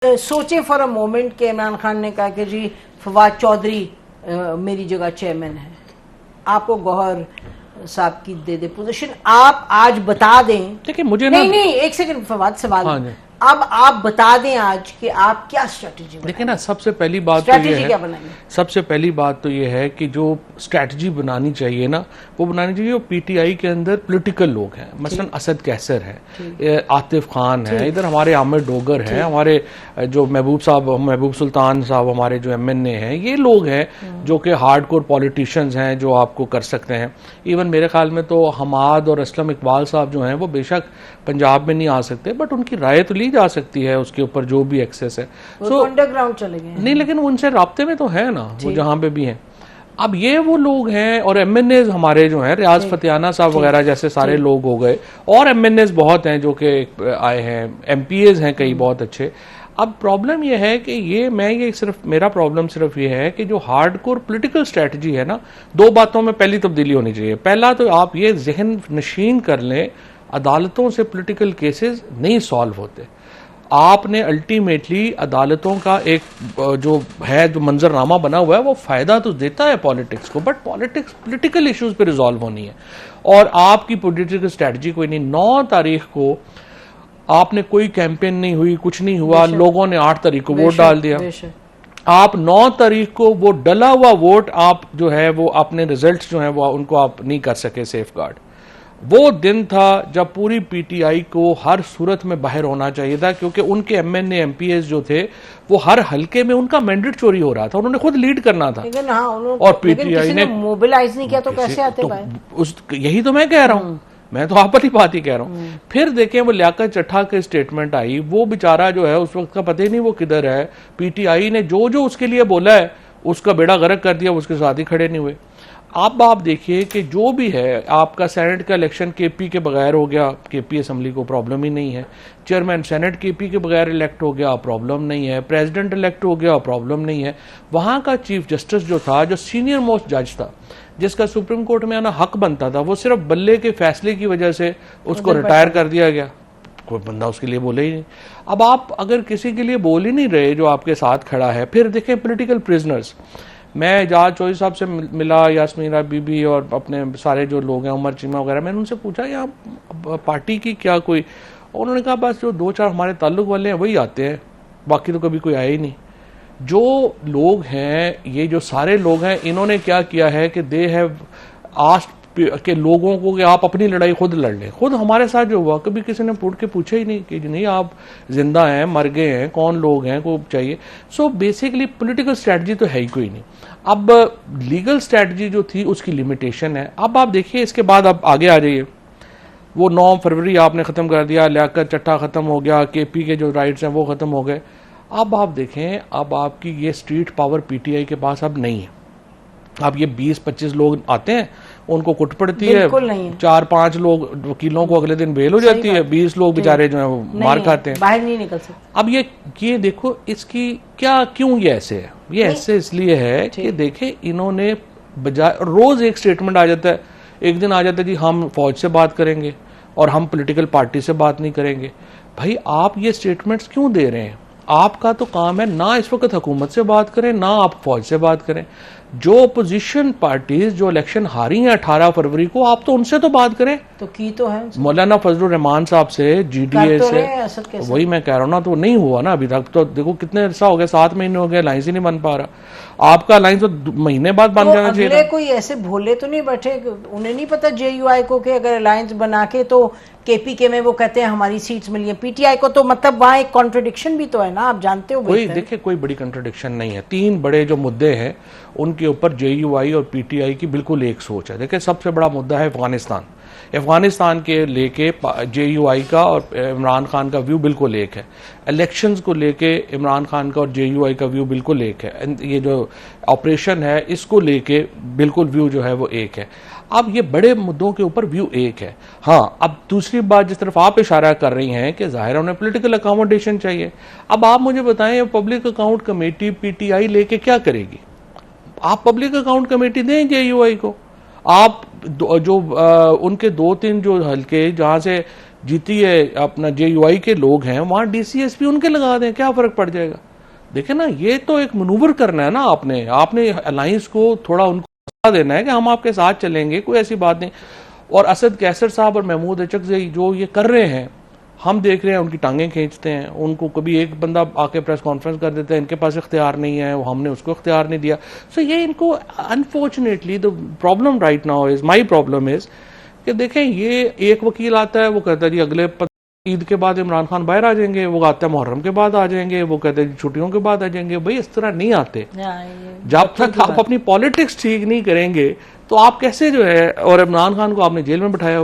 सोचें for a moment कि इमरान खान ने कहा कि जी फवाद चौधरी मेरी जगह चेयरमैन है, आपको गौहर साहब की दे दे पोजीशन, आप आज बता दें। देखिए मुझे नहीं एक सेकंड फवाद, सवाल हाँ अब आप बता दें आज कि आप क्या स्ट्रेटेजी बनाएंगे। देखिए ना, सबसे पहली बात तो ये है, सबसे पहली बात तो ये है कि जो स्ट्रेटजी बनानी चाहिए ना, वो बनानी चाहिए वो पीटीआई के अंदर पॉलिटिकल लोग हैं, मसलन असद कैसर है, आतिफ खान है, इधर हमारे आमिर डोगर हैं, हमारे जो महबूब सुल्तान साहब हमारे जो एमएनए हैं, ये लोग हैं जो कि हार्डकोर पॉलिटिशियंस हैं जो आपको कर सकते हैं। इवन मेरे ख्याल में तो हमाद और असलम इकबाल साहब जो हैं वो बेशक पंजाब में नहीं आ सकते, बट उनकी राय तो ली जा सकती है उसके ऊपर जो भी एक्सेस है। तो अंडरग्राउंड चले गए नहीं, लेकिन उनसे राब्ते में तो है ना वो जहां पे भी हैं। अब ये वो लोग हैं, और एमएनए हमारे जो हैं रियाज फतेहाना साहब वगैरह जैसे सारे लोग हो गए, और एमएनए बहुत हैं जो कि आए हैं, एमपीएज हैं कई बहुत अच्छे। अब प्रॉब्लम ये है कि मेरा प्रॉब्लम सिर्फ ये है कि जो हार्डकोर पॉलिटिकल स्ट्रेटजी है ना, दो बातों में पहली तब्दीली होनी चाहिए। पहला तो आप ये जहन नशीन कर लें, अदालतों से पॉलिटिकल केसेस नहीं सॉल्व होते। आपने अल्टीमेटली अदालतों का एक जो मंजरनामा बना हुआ है वो फायदा तो देता है पॉलिटिक्स को, बट पॉलिटिक्स पॉलिटिकल इश्यूज पे रिजॉल्व होनी है, और आपकी पॉलिटिकल स्ट्रेटजी कोई नहीं। 9 तारीख को आपने कोई कैंपेन नहीं हुई, कुछ नहीं हुआ, लोगों ने 8 तारीख को वोट डाल दिया। आप 9 तारीख को वो डला हुआ वोट आप जो है वो अपने रिजल्ट्स जो है वो उनको आप नहीं कर सके सेफ गार्ड। वो दिन था जब पूरी पीटीआई को हर सूरत में बाहर होना चाहिए था, क्योंकि उनके एमएनए एमपीएस जो थे वो हर हल्के में उनका मैंडेट चोरी हो रहा था, उन्होंने खुद लीड करना था। और पीटीआई ने मोबिलाइज नहीं किया तो कैसे आते यही तो मैं कह रहा हूं, मैं तो आप वाली बात ही कह रहा हूं। फिर देखें वो लियाकत चट्टा की स्टेटमेंट आई, वो बेचारा जो है उस वक्त का पता ही नहीं वो किधर है। पीटीआई ने जो जो उसके लिए बोला है उसका बेड़ा गर्क कर दिया, उसके साथ ही खड़े नहीं हुए। अब आप देखिए कि जो भी है, आपका सेनेट का इलेक्शन केपी के बगैर हो गया, केपी असेंबली को प्रॉब्लम ही नहीं है। चेयरमैन सेनेट केपी के बगैर इलेक्ट हो गया, प्रॉब्लम नहीं है। प्रेसिडेंट इलेक्ट हो गया, प्रॉब्लम नहीं है। वहां का चीफ जस्टिस जो था, जो सीनियर मोस्ट जज था, जिसका सुप्रीम कोर्ट में आना हक बनता था, वो सिर्फ बल्ले के फैसले की वजह से उसको रिटायर कर दिया गया। कोई बंदा उसके लिए बोले ही नहीं। अब आप अगर किसी के लिए बोल ही नहीं रहे जो आपके साथ खड़ा है, फिर देखें पॉलिटिकल प्रिजनर्स। मैं एजाज चौधरी साहब से मिला, यास्मीन बीबी और अपने सारे जो लोग हैं, उमर चीमा वगैरह, मैंने उनसे पूछा यहाँ पार्टी की क्या कोई, उन्होंने कहा बस जो 2-4 हमारे ताल्लुक वाले हैं वही आते हैं, बाकी तो कभी कोई आया ही नहीं। जो लोग हैं, ये जो सारे लोग हैं, इन्होंने क्या किया है कि दे हैव आस्क्ड के लोगों को कि आप अपनी लड़ाई खुद लड़ लें। खुद हमारे साथ जो हुआ, कभी किसी ने पूछ के पूछा ही नहीं कि नहीं आप जिंदा हैं, मर गए हैं, कौन लोग हैं, को चाहिए। सो बेसिकली पॉलिटिकल स्ट्रेटजी तो है ही कोई नहीं। अब लीगल स्ट्रेटजी जो थी उसकी लिमिटेशन है। अब आप देखिए, इसके बाद अब आगे आ जाइए, वो 9 फरवरी आपने खत्म कर दिया, लियाकत चट्टा खत्म हो गया, केपी के जो राइट्स हैं वो खत्म हो गए। अब आप देखें, अब आपकी ये स्ट्रीट पावर पीटीआई के पास अब नहीं है। अब ये 20-25 लोग आते हैं, उनको कुट पड़ती है, 4-5 लोग वकीलों को अगले दिन बेल हो जाती है, 20 लोग बेचारे जो है वो मार खाते हैं, बाहर नहीं निकल सकते। अब ये देखो इसकी क्यों ये ऐसे है। ये ऐसे इसलिए है कि देखे, इन्होंने बजाय रोज एक स्टेटमेंट आ जाता है, एक दिन आ जाता है जी हम फौज से बात करेंगे और हम पॉलिटिकल पार्टी से बात नहीं करेंगे। भाई आप ये स्टेटमेंट्स क्यों दे रहे हैं? आपका तो काम है ना इस वक्त हुकूमत से बात करें, ना आप फौज से बात करें। जो अपोजिशन पार्टीज जो इलेक्शन हारी हैं 18 फरवरी को, आप तो उनसे तो बात करें। तो की तो है मौलाना फजलुर रहमान साहब से, जीडीए से, वही मैं कह रहा हूं ना, तो नहीं हुआ ना अभी तक। तो देखो कितने अर्सा हो गया, 7 महीने हो गए, अलायंस ही नहीं बन पा रहा। आपका अलायंस तो महीने बाद बन जाना चाहिए। कोई ऐसे भोले तो नहीं बैठे, उन्हें नहीं पता जेयूआई को कि अगर अलायंस बना के तो केपीके में वो कहते हैं हमारी सीट्स मिली है, पीटीआई को तो मतलब वहां एक कॉन्ट्रडिक्शन भी तो है ना, आप जानते हो। कोई देखिए, कोई बड़ी कॉन्ट्रडिक्शन नहीं है। 3 बड़े जो मुद्दे हैं उनके ऊपर जेयूआई और पीटीआई की बिल्कुल एक सोच है। देखिए, सबसे बड़ा मुद्दा है अफगानिस्तान के लेके जेयूआई का और इमरान खान का व्यू बिल्कुल एक है। इलेक्शंस को लेके इमरान खान का और जेयूआई का व्यू बिल्कुल एक है। ये जो ऑपरेशन है इसको लेके बिल्कुल व्यू जो है वो एक है। अब ये बड़े मुद्दों के ऊपर व्यू एक है। हाँ, अब दूसरी बात जिस तरफ आप इशारा कर रही हैं कि जाहिर है उन्हें पॉलिटिकल अकोमोडेशन चाहिए। अब आप मुझे बताएं, पब्लिक अकाउंट कमेटी पीटीआई लेके क्या करेगी? आप पब्लिक अकाउंट कमेटी दें जेयूआई को। आप जो उनके 2-3 जो हल्के जहां से जीती है अपना JUI के लोग हैं, वहां DCSP उनके लगा दें, क्या फर्क पड़ जाएगा? देखे ना, ये तो एक मनूवर करना है ना, आपने अलायंस को थोड़ा उनको देना है कि हम आपके साथ चलेंगे, कोई ऐसी बात नहीं। और असद कैसर साहब और महमूद अचकज़ई जो ये कर रहे हैं, हम देख रहे हैं, उनकी टांगें खींचते हैं, उनको कभी एक बंदा आके प्रेस कॉन्फ्रेंस कर देता है, इनके पास इख्तियार नहीं है, हमने उसको इख्तियार नहीं दिया। सो ये इनको unfortunately the problem right now is, my problem is कि देखें, ये एक वकील आता है, वो कहता है जी अगले ईद के बाद इमरान खान बाहर आ जाएंगे, वो आता है मुहर्रम के बाद आ जाएंगे, वो कहते हैं छुट्टियों के बाद आ जाएंगे। भाई इस तरह नहीं आते। जब तक आप अपनी पॉलिटिक्स ठीक नहीं करेंगे तो आप कैसे जो है, और इमरान खान को आपने जेल में बिठाया